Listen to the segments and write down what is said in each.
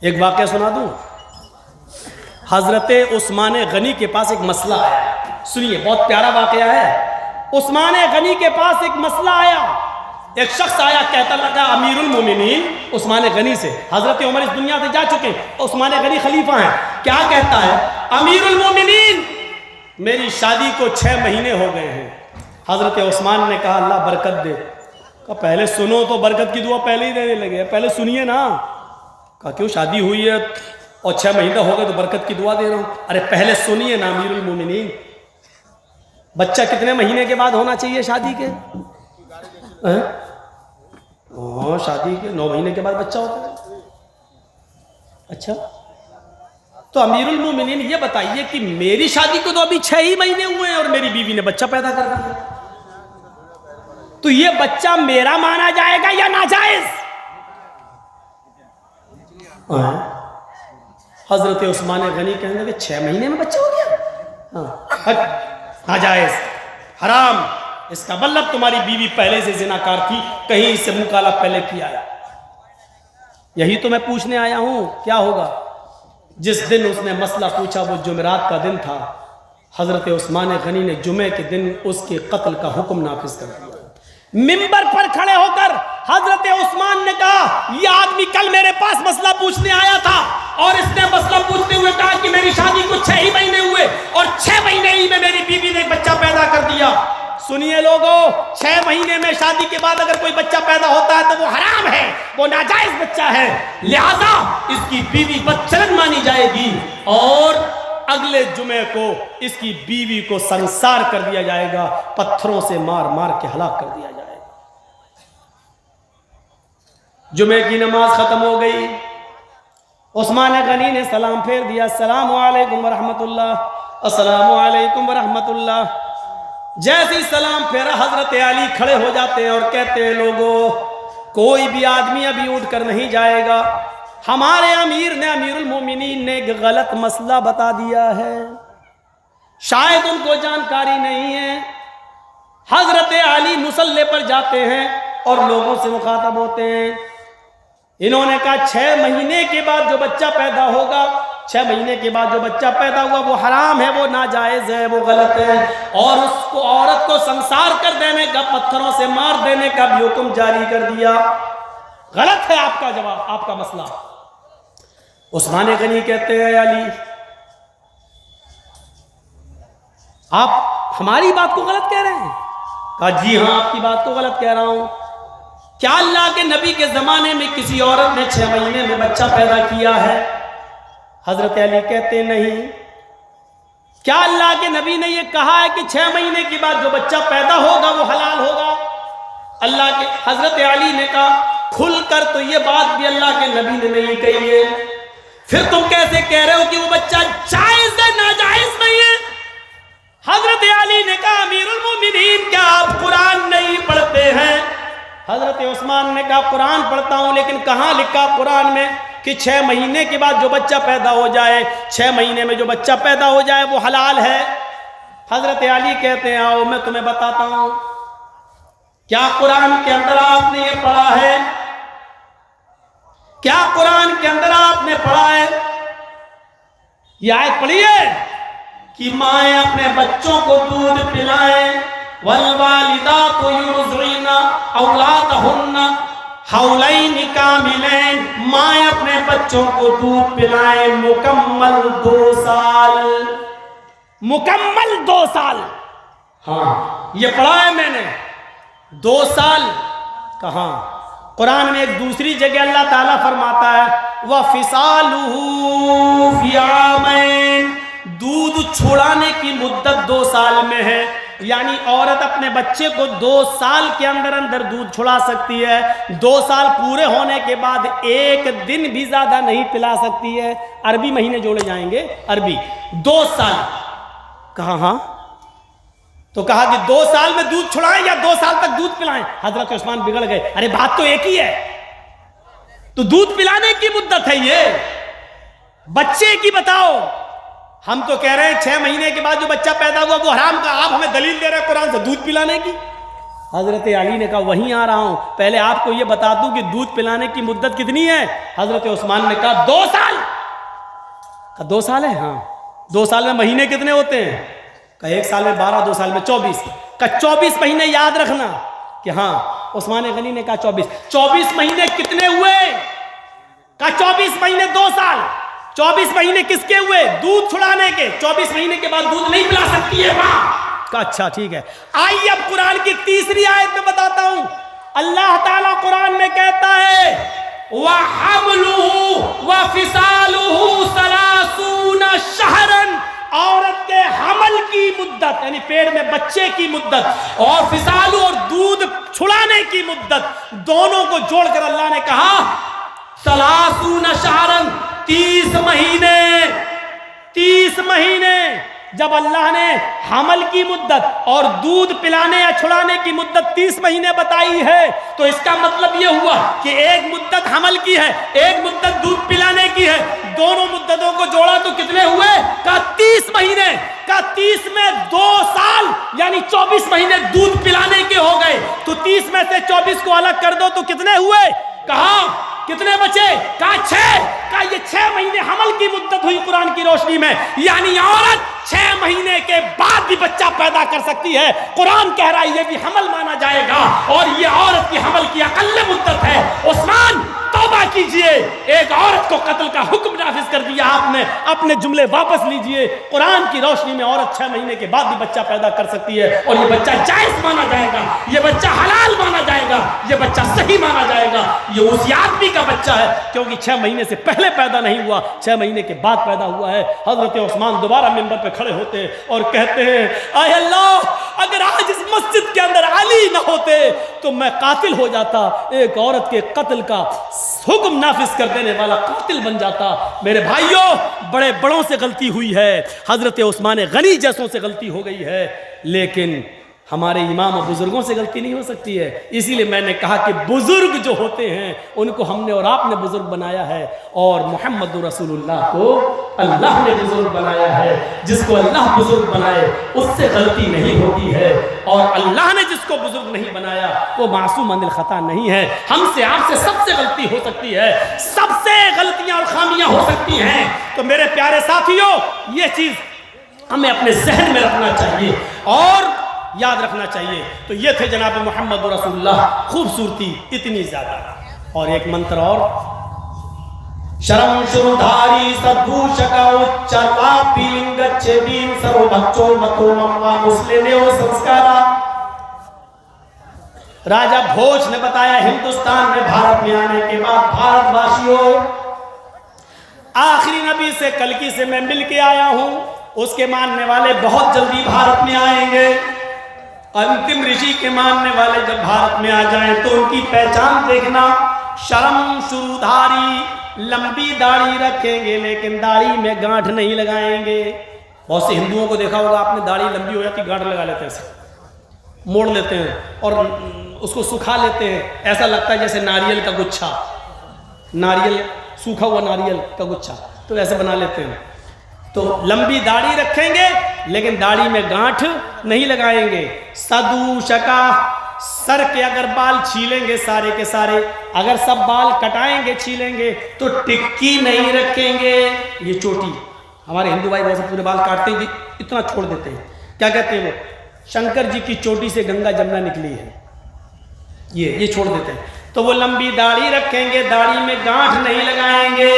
एक वाक़या सुना दूं। हज़रत उस्मान गनी के पास एक मसला आया, सुनिए, बहुत प्यारा वाक़या है। उस्मान गनी के पास एक मसला आया। एक शख्स आया, कहता लगा अमीरुल मोमिनीन उस्मान गनी से। हज़रत उमर इस दुनिया से जा चुके, उस्मान गनी खलीफा हैं। क्या कहता है? अमीरुल मोमिनीन, मेरी शादी को 6 महीने हो गए हैं। हज़रत उस्मान ने कहा अल्लाह बरकत दे। कहा पहले सुनो तो, बरकत की दुआ पहले ही देने लगे, पहले सुनिए ना। कहा क्यों, शादी हुई है और 6 महीने हो गए तो बरकत की दुआ दे रहा हूँ। अरे पहले सुनिए ना अमीरुल मोमिनीन, बच्चा कितने महीने के बाद होना चाहिए शादी के? शादी के 9 महीने के बाद बच्चा होता है। अच्छा, तो अमीरुल मोमिनीन ये बताइए कि मेरी शादी को तो अभी 6 ही महीने हुए हैं और मेरी बीवी ने बच्चा पैदा कर दिया, तो ये बच्चा मेरा माना जाएगा या नाजायज? हजरत उस्मान गनी कहने लगे 6 महीने में बच्चा हो गया? नाजायज, हराम। इसका मतलब तुम्हारी बीवी पहले से जिनाकार थी, कहीं इससे मुंह काला पहले किया है। यही तो मैं पूछने आया हूं, क्या होगा? जिस दिन उसने मसला पूछा वो जुमेरात का दिन था। हजरत उस्मान गनी ने जुमे के दिन उसके कत्ल का हुक्म नाफिज कर दिया। मिंबर पर खड़े होकर हजरत उस्मान ने कहा यह आदमी कल मेरे पास मसला पूछने आया था और इसने मसला पूछते हुए कहा कि मेरी शादी को 6 ही महीने हुए और 6 महीने ही में मेरी बीवी ने बच्चा पैदा कर दिया। सुनिए लोगों, 6 महीने में शादी के बाद अगर कोई बच्चा पैदा होता है तो वो हराम है, वो नाजायज बच्चा है, लिहाजा इसकी बीवी बदचलन मानी जाएगी और अगले जुमे को इसकी बीवी को संसार कर दिया जाएगा, पत्थरों से मार मार के हलाक कर दिया जाएगा। जुमे की नमाज खत्म हो गई। उस्मान गनी ने सलाम फेर दिया, अस्सलामु अलैकुम वरहमतुल्लाह, अस्सलामु अलैकुम वरहमतुल्लाह। जैसे ही सलाम फेरा हजरत अली खड़े हो जाते हैं और कहते हैं लोगों, कोई भी आदमी अभी उठकर नहीं जाएगा, हमारे अमीर ने, अमीरुल मोमिनीन ने एक गलत मसला बता दिया है, शायद उनको जानकारी नहीं है। हजरत अली मुसल्ले पर जाते हैं और लोगों से मुखातब होते हैं। इन्होंने कहा 6 महीने के बाद जो बच्चा पैदा होगा, 6 महीने के बाद जो बच्चा पैदा हुआ वो हराम है, वो नाजायज है, वो गलत है, और उसको, औरत को संसार कर देने का, पत्थरों से मार देने का भी हुक्म जारी कर दिया। गलत है आपका जवाब, आपका मसला। उस्मान गनी कहते हैं अली, आप हमारी बात को गलत कह रहे हैं? कहा जी हाँ, आपकी बात को गलत कह रहा हूं। क्या अल्लाह के नबी के जमाने में किसी औरत ने 6 महीने में बच्चा पैदा किया है? हजरत अली कहते नहीं। क्या अल्लाह के नबी ने यह कहा है कि 6 महीने के बाद जो बच्चा पैदा होगा वो हलाल होगा? अल्लाह के हजरत अली ने कहा खुलकर, तो ये बात भी अल्लाह के नबी ने नहीं कही है, फिर तुम कैसे कह रहे हो कि वो बच्चा जायज है, नाजायज नहीं है? हजरत अली ने कहा अमीरुल मोमिनीन, क्या आप कुरान नहीं पढ़ते हैं? हजरत उस्मान ने कहा कुरान पढ़ता हूं, लेकिन कहां लिखा कुरान में कि 6 महीने के बाद जो बच्चा पैदा हो जाए, 6 महीने में जो बच्चा पैदा हो जाए वो हलाल है? हजरत अली कहते हैं आओ मैं तुम्हें बताता हूं। क्या कुरान के अंदर आपने ये पढ़ा है? क्या कुरान के अंदर आपने पढ़ा है? यह आयत पढ़ी है कि माएं अपने बच्चों को दूध पिलाएं, वल्वालिदातु युर्ज़िना औलादहुन्ना हौलैनि कामिलैन, माएं अपने बच्चों को दूध पिलाएं मुकम्मल 2 साल, मुकम्मल 2 साल। हाँ, ये पढ़ा है मैंने, 2 साल। कहाँ? कुरान में एक दूसरी जगह अल्लाह ताला फरमाता है व फिसालुहु फी आमैन, दूध छुड़ाने की मुद्दत 2 साल में है, यानी औरत अपने बच्चे को 2 साल के अंदर अंदर दूध छुड़ा सकती है। 2 साल पूरे होने के बाद 1 दिन भी ज्यादा नहीं पिला सकती है। अरबी महीने जोड़े जाएंगे, अरबी 2 साल। कहा? हाँ, तो कहा कि 2 साल में दूध छुड़ाएं या 2 साल तक दूध पिलाएं? हजरत उस्मान बिगड़ गए, अरे बात तो एक ही है, तो दूध पिलाने की मुद्दत है ये, बच्चे की बताओ। हम तो कह रहे हैं 6 महीने के बाद जो बच्चा पैदा हुआ वो हराम का, आप हमें दलील दे रहे हैं कुरान से दूध पिलाने की। हजरत अली ने कहा वहीं आ रहा हूं, पहले आपको यह बता दूं कि दूध पिलाने की मुद्दत कितनी है। हजरत उस्मान ने कहा 2 साल। कहा 2 साल है? हाँ। 2 साल में महीने कितने होते हैं? कहा 1 साल में 12, 2 साल में 24। कहा 24 महीने याद रखना कि हाँ। उस्मान गनी ने कहा 24। 24 महीने कितने हुए? कहा 24 महीने 2 साल। 24 महीने किसके हुए? दूध छुड़ाने के। 24 महीने के बाद दूध नहीं पिला सकती है मां। का अच्छा ठीक है। आइए अब कुरान की तीसरी आयत में बताता हूं। अल्लाह ताला कुरान में कहता है वहमलुहु वफिसालुहु सलासूना शहरन, औरत के हमल की मुद्दत यानी पेट में बच्चे की मुद्दत और फिसालू और दूध छुड़ाने की मुद्दत, दोनों को जोड़कर अल्लाह ने कहा सलासूना शहरन, 30 महीने। 30 महीने जब अल्लाह ने हमल की मुद्दत और दूध पिलाने या छुड़ाने की मुद्दत 30 महीने बताई है, तो इसका मतलब यह हुआ कि एक मुद्दत हमल की है, एक मुद्दत दूध पिलाने की है। दोनों मुद्दतों को जोड़ा तो कितने हुए? का 30 महीने। का 30 में 2 साल यानी 24 महीने दूध पिलाने के हो गए। तो 30 में से 24 को अलग कर दो तो कितने हुए? कहा कितने बचे? कहा 6। कहा ये 6 महीने हमल की मुद्दत हुई कुरान की रोशनी में, यानी औरत 6 महीने के बाद भी बच्चा पैदा कर सकती है। कुरान कह रहा है ये भी हमल माना जाएगा और ये औरत की हमल की अकल्ले मुद्दत है। उस्मान तौबा कीजिए, एक औरत को कत्ल का हुक्म नाफिज कर दिया आपने, अपने जुमले वापस लीजिए। कुरान की रोशनी में औरत 6 महीने के बाद भी बच्चा पैदा कर सकती है और ये बच्चा जायज माना जाएगा, ये बच्चा हलाल माना जाएगा, ये बच्चा सही माना जाएगा। ये उस आदमी का बच्चा है क्योंकि 6 महीने से पहले पैदा नहीं हुआ, 6 महीने के बाद पैदा हुआ है। हजरत उस्मान दोबारा मिंबर पे खड़े होते हैं और कहते हैं आय अल्लाह, अगर आज इस मस्जिद के अंदर अली ना होते तो मैं कातिल हो जाता, एक औरत के कत्ल का हुक्म नाफिज कर देने वाला कातिल बन जाता। मेरे भाइयों, बड़े बड़ों से गलती हुई है, हजरत उस्मान गनी जैसों से गलती हो गई है, लेकिन हमारे इमाम और बुजुर्गों से गलती नहीं हो सकती है। इसीलिए मैंने कहा कि बुजुर्ग जो होते हैं उनको हमने और आपने बुजुर्ग बनाया है और मोहम्मद रसूलुल्लाह को अल्लाह ने बुजुर्ग बनाया है। जिसको अल्लाह बुजुर्ग बनाए उससे गलती नहीं होती है और अल्लाह ने जिसको बुजुर्ग नहीं बनाया वो मासूम अनिल खता नहीं है। हमसे आपसे सबसे गलती हो सकती है, सबसे गलतियां और खामियां हो सकती हैं। तो मेरे प्यारे साथियों, ये चीज हमें अपने जहन में रखना चाहिए और याद रखना चाहिए। तो ये थे जनाब मोहम्मद रसूलुल्लाह, खूबसूरती इतनी ज्यादा। और एक मंत्र और, शरम शुरुधारी सद्भूषका उच्चालापी लिंगच्छेदीन सर्वभक्षो मतो मम्मा मुस्लिमेओ संस्कारा। राजा भोज ने बताया हिंदुस्तान में भारत में आने के बाद भारतवासियों, आखिरी नबी से कलकी से मैं मिल के आया हूं, उसके मानने वाले बहुत जल्दी भारत में आएंगे। अंतिम ऋषि के मानने वाले जब भारत में आ जाएं तो उनकी पहचान देखना, शर्म शुरूधारी, लंबी दाढ़ी रखेंगे लेकिन दाढ़ी में गांठ नहीं लगाएंगे। बहुत से हिंदुओं को देखा होगा आपने, दाढ़ी लंबी हो जाती गांठ लगा लेते हैं, ऐसे मोड़ लेते हैं और उसको सुखा लेते हैं, ऐसा लगता है जैसे नारियल का गुच्छा, नारियल सूखा हुआ नारियल का गुच्छा, तो ऐसे बना लेते हैं। तो लंबी दाढ़ी रखेंगे लेकिन दाढ़ी में गांठ नहीं लगाएंगे। सदूशका, सर के अगर बाल छीलेंगे सारे के सारे, अगर सब बाल कटाएंगे छीलेंगे तो टिक्की नहीं रखेंगे। ये चोटी, हमारे हिंदू भाई वैसे पूरे बाल काटते ही इतना छोड़ देते हैं, क्या कहते हैं वो, शंकर जी की चोटी से गंगा जमुना निकली है, ये छोड़ देते हैं। तो वो लंबी दाढ़ी रखेंगे, दाढ़ी में गांठ नहीं लगाएंगे,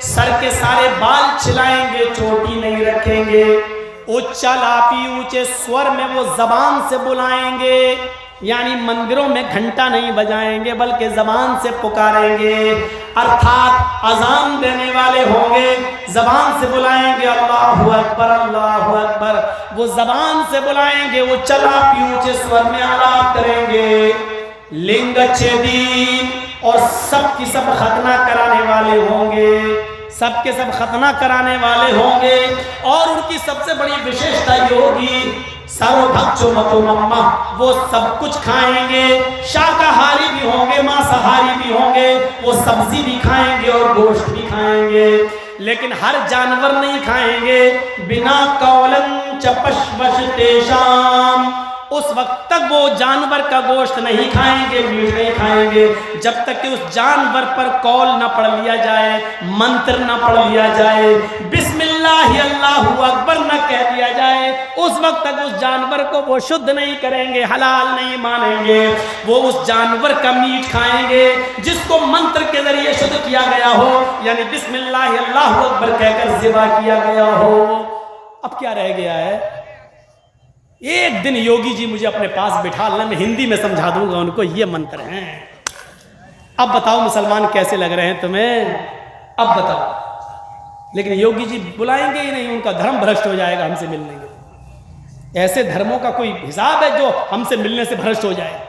सर के सारे बाल छिलाएंगे, चोटी नहीं रखेंगे। उच्चालापी, ऊंचे स्वर में वो जबान से बुलाएंगे, यानी मंदिरों में घंटा नहीं बजाएंगे बल्कि जबान से पुकारेंगे, अर्थात अजान देने वाले होंगे, जबान से बुलाएंगे अल्लाहु अकबर अल्लाहु अकबर, वो जबान से बुलाएंगे, वो चलापी ऊंचे स्वर में आलाप करेंगे। लिंग छेदीन, और सब की सब खतना कराने वाले होंगे, सबके सब खतना कराने वाले होंगे। और उनकी सबसे बड़ी विशेषता ये होगी, सर्वभक्षो मतो मम्मा, वो सब कुछ खाएंगे, शाकाहारी भी होंगे, मांसाहारी भी होंगे, वो सब्जी भी खाएंगे और गोश्त भी खाएंगे, लेकिन हर जानवर नहीं खाएंगे। बिना कौलन चपशवश तेषाम, उस वक्त तक वो जानवर का गोश्त नहीं खाएंगे, मीट नहीं खाएंगे, जब तक कि उस जानवर पर कौल ना पढ़ लिया जाए, मंत्र ना पढ़ लिया जाए, बिस्मिल्लाह अल्लाहु अकबर ना कह दिया जाए। उस वक्त तक उस जानवर को वो शुद्ध नहीं करेंगे, हलाल नहीं मानेंगे। वो उस जानवर का मीट खाएंगे जिसको मंत्र के जरिए शुद्ध किया गया हो, यानी बिस्मिल्लाह अल्लाहु अकबर कहकर ज़िबा किया गया हो। अब क्या रह गया है? एक दिन योगी जी मुझे अपने पास बिठा लेना, मैं हिंदी में समझा दूंगा उनको, ये मंत्र हैं। अब बताओ मुसलमान कैसे लग रहे हैं तुम्हें? अब बताओ। लेकिन योगी जी बुलाएंगे ही नहीं, उनका धर्म भ्रष्ट हो जाएगा हमसे मिलने के। ऐसे धर्मों का कोई हिसाब है जो हमसे मिलने से भ्रष्ट हो जाए?